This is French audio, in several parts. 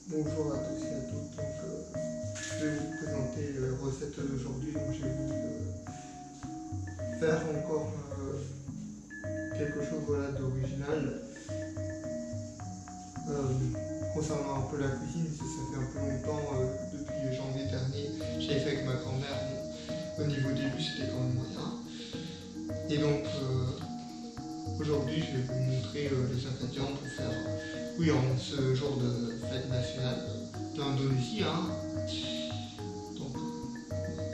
Bonjour à tous et à toutes. Je vais vous présenter la recette d'aujourd'hui. Donc, j'ai voulu faire encore quelque chose voilà, d'original. Concernant un peu la cuisine, ça fait un peu longtemps, depuis janvier dernier, j'avais fait avec ma grand-mère. Au niveau début, c'était quand même moyen. Et donc, aujourd'hui, je vais vous montrer les ingrédients pour faire, oui, en ce jour de fête nationale de l'Indonésie. Donc,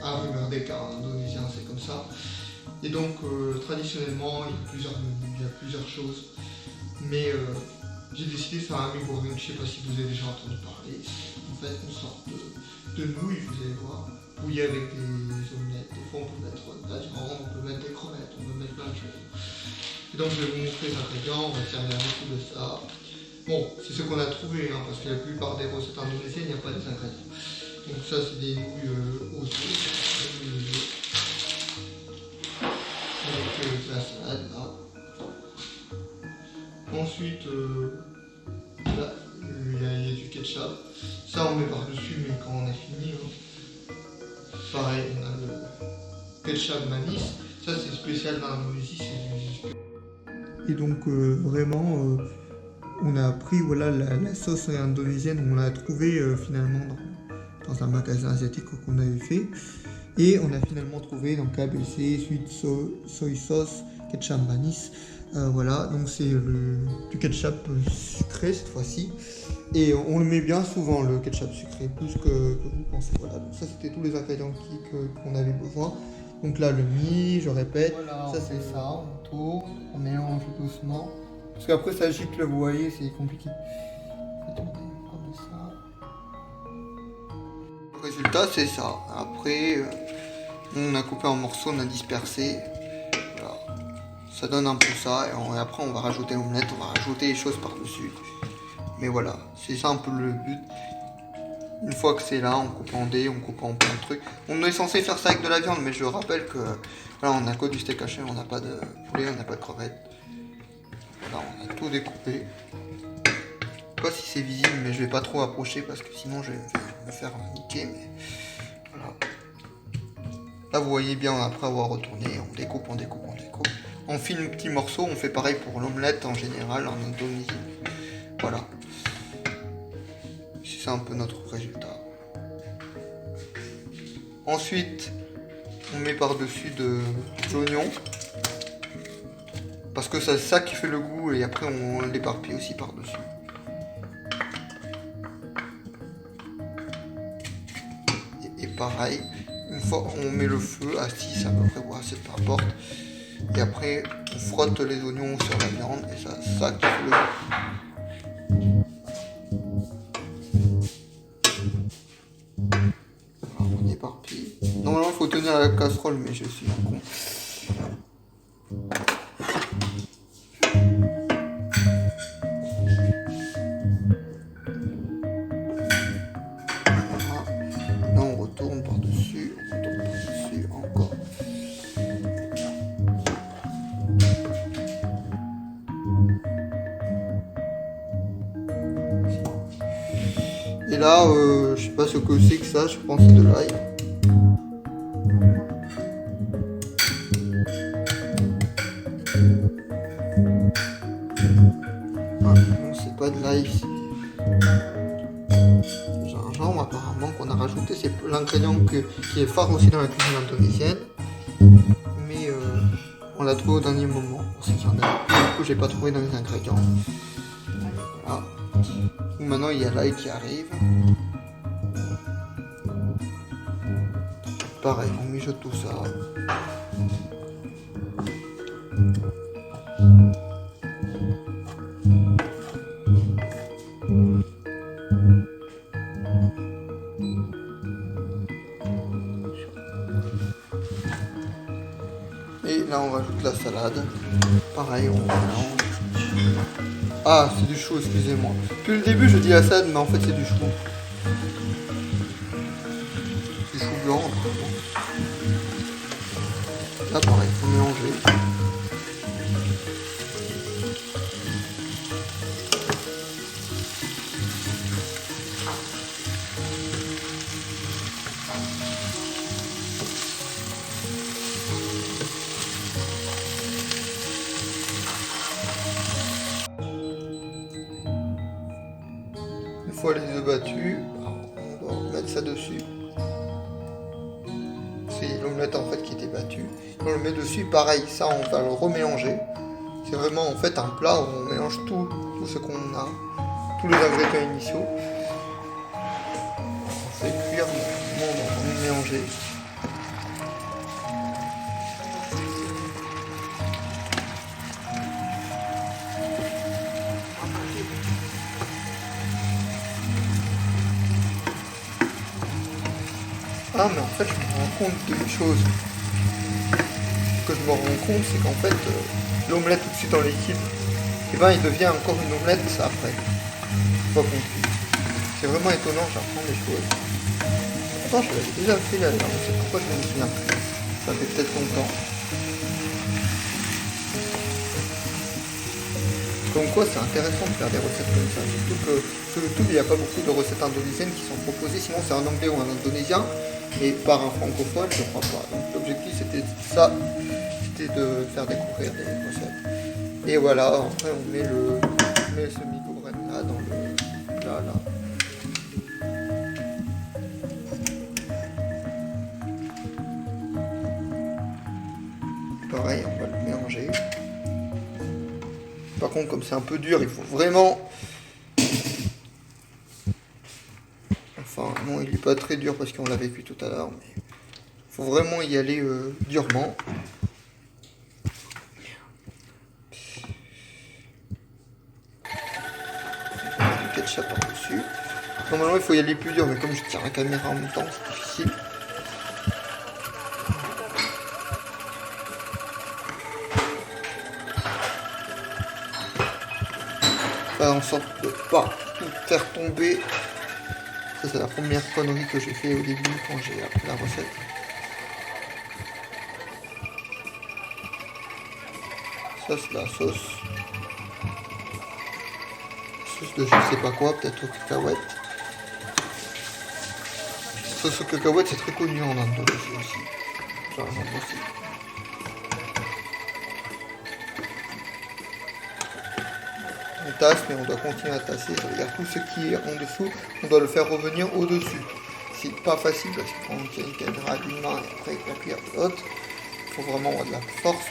Hari Merdeka, en indonésien, c'est comme ça. Et donc, traditionnellement, il y a plusieurs choses. Mais j'ai décidé de faire un mi goreng, je ne sais pas si vous avez déjà entendu parler. C'est en fait une sorte de nouilles, vous allez voir, bouillie avec des omelettes. Des fois, on peut mettre de la viande, on peut mettre des crevettes, on peut mettre plein de choses. Et donc, je vais vous montrer les ingrédients, on va servir un coup de ça. Bon, c'est ce qu'on a trouvé, parce que la plupart des recettes indonésiennes, il n'y a pas des ingrédients. Donc, ça, c'est des nouilles aux œufs. Avec de la salade, là. Ensuite, là, il y a du ketchup. Ça, on met par-dessus, mais quand on a fini, pareil, on a le ketchup manis. Ça, c'est spécial dans l'Indonésie, c'est du... Et donc, vraiment, on a pris voilà, la sauce indonésienne, on l'a trouvée finalement dans un magasin asiatique qu'on avait fait. Et on a finalement trouvé donc ABC, sweet soy sauce, ketchup manis. Voilà, donc c'est du ketchup sucré cette fois-ci. Et on le met bien souvent, le ketchup sucré, plus que vous pensez. Voilà, donc ça c'était tous les ingrédients qu'on avait besoin. Donc là, le mi, je répète, voilà, ça c'est ça, on tourne, on mélange doucement. Parce qu'après ça gicle, vous voyez, c'est compliqué. Attendez, comme ça. Le résultat c'est ça. Après, on a coupé en morceaux, on a dispersé. Voilà. Ça donne un peu ça. Et après on va rajouter l'omelette, on va rajouter les choses par-dessus. Mais voilà, c'est ça un peu le but. Une fois que c'est là, on coupe en dés, on coupe en plein de trucs. On est censé faire ça avec de la viande, mais je rappelle que voilà, on n'a que du steak haché, on n'a pas de poulet, on n'a pas de crevettes. Voilà, on a tout découpé. Je sais pas si c'est visible, mais je vais pas trop approcher parce que sinon je vais me faire niquer. Mais voilà. Là, vous voyez bien, après avoir retourné, on découpe, on découpe, on découpe. On file un petit morceau, on fait pareil pour l'omelette en général en Indonésie. Voilà. C'est un peu notre résultat. Ensuite, on met par-dessus de l'oignon. Parce que c'est ça qui fait le goût et après on l'éparpille aussi par-dessus. Et pareil, une fois on met le feu à 6 à peu près, ou à 7 peu importe. Et après on frotte les oignons sur la viande et c'est ça qui fait le goût. On éparpille. Normalement il faut tenir la casserole mais je suis un con. Et là, je sais pas ce que c'est que ça, je pense que c'est de l'ail. Ah, non, c'est pas de l'ail. C'est gingembre apparemment qu'on a rajouté. C'est l'ingrédient qui est phare aussi dans la cuisine indonésienne. Mais on l'a trouvé au dernier moment. C'est qu'il y en a. Du coup, j'ai pas trouvé dans les ingrédients. Voilà. Maintenant il y a l'ail qui arrive. Pareil, on mijote tout ça. Et là on rajoute la salade. Pareil, on mélange. Ah, c'est du chou, excusez-moi. Depuis le début, je dis la salade, mais en fait, c'est du chou. Du chou blanc, apparemment. Là, pareil, faut mélanger. Une fois les œufs battus, on doit mettre ça dessus. C'est l'omelette en fait qui était battue. On le met dessus, pareil, ça on va le remélanger. C'est vraiment en fait un plat où on mélange tout ce qu'on a, tous les ingrédients initiaux. On fait cuire, on va mélanger. Ah mais en fait je me rends compte d'une chose. Ce que je me rends compte c'est qu'en fait l'omelette tout de suite en liquide, et ben il devient encore une omelette après. Pas compris. C'est vraiment étonnant, j'apprends des choses. Pourtant je l'avais déjà fait là, je sais pourquoi je me souviens plus. Ça fait peut-être longtemps. Comme quoi c'est intéressant de faire des recettes comme ça. Surtout que sur YouTube il n'y a pas beaucoup de recettes indonésiennes qui sont proposées, sinon c'est un anglais ou un indonésien, mais par un francophone je crois pas. Donc l'objectif c'était ça, c'était de faire découvrir des recettes. Et voilà, après on met ce micro-grain là dans le plat là. Pareil, on va le mélanger. Par contre, comme c'est un peu dur, il faut vraiment... Enfin, non, il n'est pas très dur parce qu'on l'a vécu tout à l'heure, mais il faut vraiment y aller durement. Du ketchup par-dessus. Normalement, il faut y aller plus dur, mais comme je tiens la caméra en même temps, c'est difficile. Faire en sorte de ne pas tout faire tomber. Ça c'est la première connerie que j'ai fait au début quand j'ai appris la recette. Ça c'est la sauce. Sauce de je sais pas quoi, peut-être aux cacahuètes. Sauce aux cacahuètes c'est très connu en Indonésie aussi. Genre en Inde aussi. On tasse, mais on doit continuer à tasser. Ça veut dire tout ce qui est en dessous, on doit le faire revenir au-dessus. C'est pas facile parce que quand il y a une caméra d'une main et après avec la cuillère de l'autre, il faut vraiment avoir de la force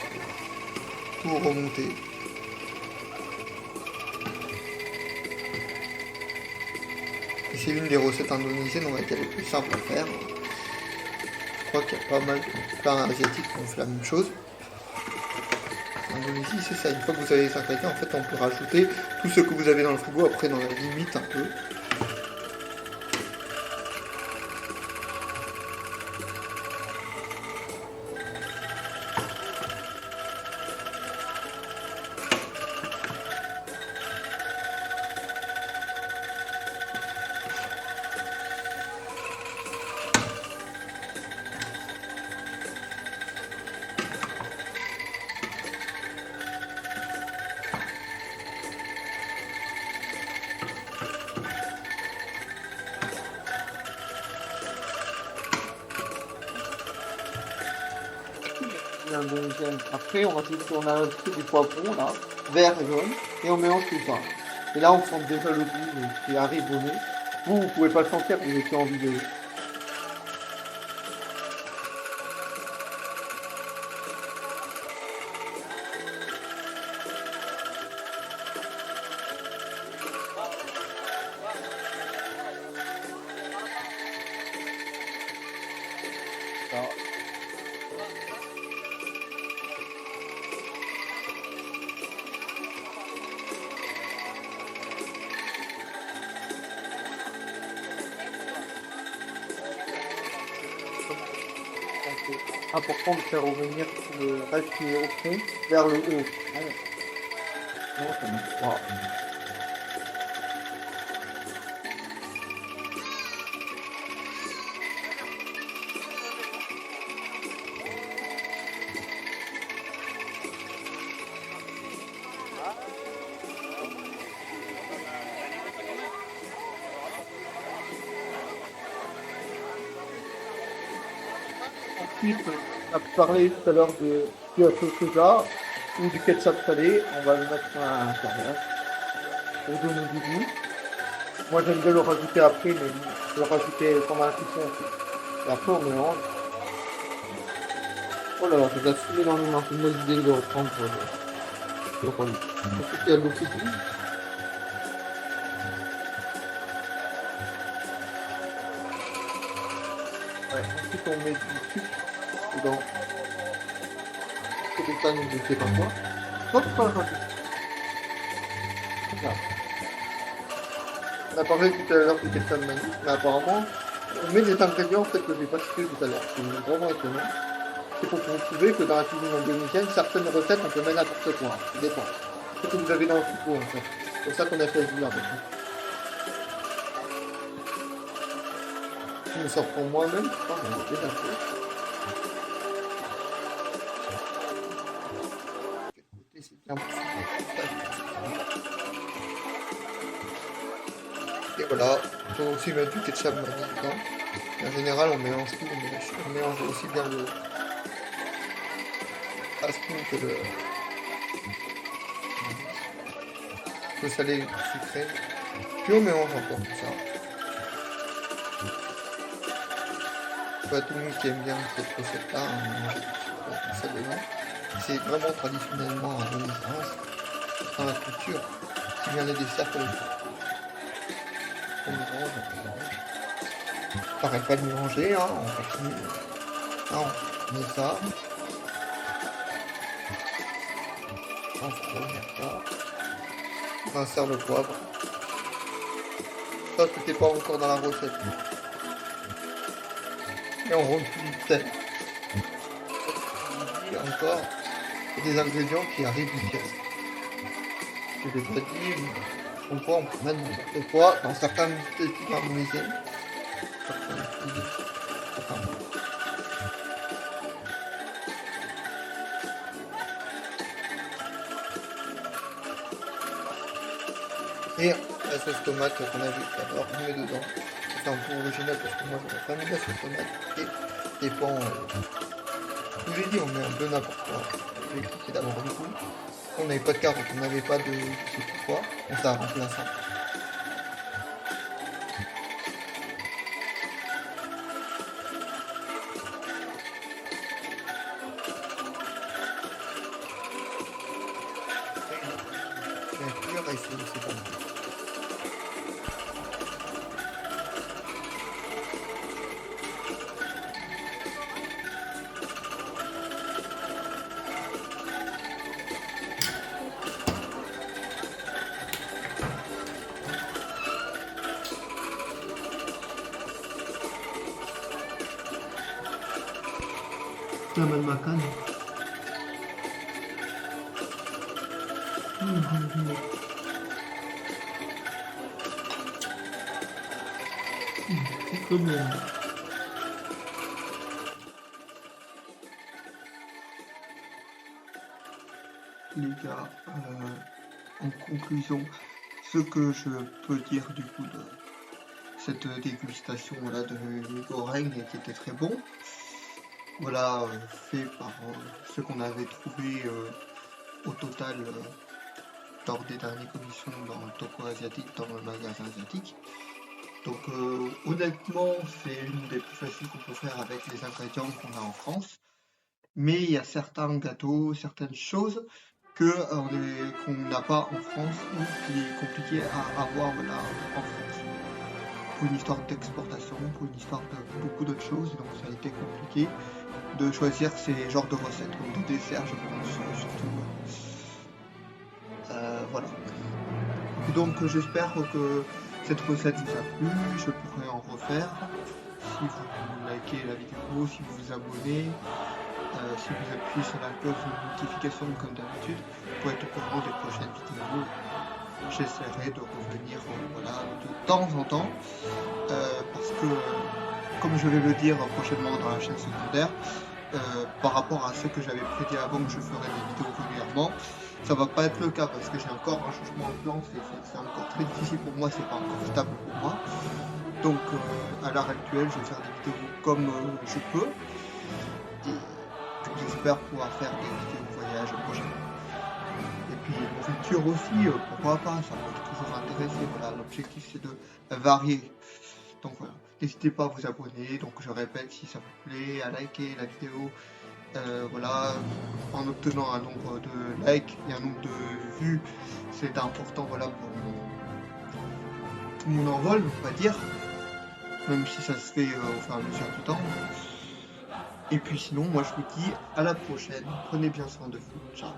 pour tout remonter. Et c'est une des recettes indonésiennes, on va dire les plus simples à faire. Je crois qu'il y a pas mal de plats asiatiques qui ont fait la même chose. En Indonésie, c'est ça. Une fois que vous avez les ingrédients, en fait, on peut rajouter tout ce que vous avez dans le frigo, après dans la limite un peu. Après, on a ajouté du poivron là, vert et jaune, et on mélange tout ça. Et là, on sent déjà le goût qui arrive au nez. Vous pouvez pas le sentir, vous étiez en vidéo. Alors, c'est important de faire revenir le reste qui est au fond vers le haut. Non, ça marche pas. Ensuite, on a parlé tout à l'heure du sauce soja ou du ketchup salé. On va le mettre à l'intérieur pour donner du goût. Moi j'aime bien le rajouter après, mais le rajouter pendant la cuisson aussi. Et après on mélange. Oh là là, je dois fumer dans les mains. C'est une mauvaise idée de reprendre le rôle. Ensuite il y a l'eau qui bouille. Ouais, ensuite on met du sucre dedans. C'est des pannes, je ne sais pas quoi. Hop, pas le rajouter. Voilà. On a parlé tout à l'heure du ketchup mani, mais apparemment, on met des ingrédients en fait, que je n'ai pas cités tout à l'heure. C'est vraiment étonnant. C'est pour vous prouver que dans la cuisine indonésienne, certaines recettes, on peut mettre n'importe quoi. Ça dépend. Ce que vous avez dans le frigo en fait. C'est pour ça qu'on a fait ce avec nous. Je me sors pour moi-même, je crois, mais j'ai déjà fait. Écoutez, c'est bien. Et voilà, on peut aussi mettre du ketchup mani dedans. Et en général, on mélange tout, on mélange aussi bien le aspen que le salé et le sucré. Puis on mélange encore tout ça. Pas tout le monde qui aime bien cette recette-là, on mélange tout ça dedans. C'est vraiment traditionnellement indonésien, c'est dans la culture, qui vient les desserts que les fruits. On mélange. T'arrêtes pas de mélanger, hein, on continue. Là, on met ça. On insère le poivre. Ça, c'était pas encore dans la recette. Et on rentre du sel. Et encore, il y a des ingrédients qui arrivent du ciel. Je l'ai pas dit, on peut mettre n'importe quoi dans certaines techniques indonésiennes. Et la sauce tomate qu'on a vu tout à l'heure, on met dedans. C'est un peu original parce que moi j'aurais pas mis la sauce tomate et dépend. Je vous l'ai dit, on met un peu n'importe quoi. L'objectif c'est d'avoir du goût. On n'avait pas de carottes, on n'avait pas de je sais plus quoi, on s'est remplaçant. C'est pas mal. Selamat makan. C'est trop bon. Les gars, en conclusion, ce que je peux dire du coup de cette dégustation voilà, de mi goreng qui était très bon, voilà, fait par ce qu'on avait trouvé au total lors des dernières commissions dans le Toko asiatique, dans le magasin asiatique. Donc honnêtement, c'est une des plus faciles qu'on peut faire avec les ingrédients qu'on a en France. Mais il y a certains gâteaux, certaines choses qu'on n'a pas en France ou qui est compliqué à avoir voilà, en France. Pour une histoire d'exportation, pour une histoire de beaucoup d'autres choses, donc ça a été compliqué de choisir ces genres de recettes, comme des desserts, je pense, surtout. Voilà. Donc j'espère que cette recette vous a plu, je pourrai en refaire. Si vous likez la vidéo, si vous vous abonnez, si vous appuyez sur la cloche de notification comme d'habitude, pour être au courant des prochaines vidéos. J'essaierai de revenir voilà, de temps en temps, parce que, comme je vais le dire prochainement dans la chaîne secondaire, par rapport à ce que j'avais prédit avant que je ferais des vidéos régulièrement, ça va pas être le cas parce que j'ai encore un changement de plan, c'est encore très difficile pour moi, c'est pas encore stable pour moi. Donc à l'heure actuelle, je vais faire des vidéos comme je peux et j'espère pouvoir faire des vidéos voyage prochainement. Et puis nourriture. l'aventure aussi, pourquoi pas, ça peut toujours intéresser. Voilà, l'objectif c'est de varier. Donc voilà, n'hésitez pas à vous abonner. Donc je répète, si ça vous plaît, à liker la vidéo. Voilà, en obtenant un nombre de likes et un nombre de vues, c'est important, voilà, pour mon envol, on va dire, même si ça se fait au fur et à mesure du temps. Et puis sinon, moi je vous dis à la prochaine, prenez bien soin de vous, ciao.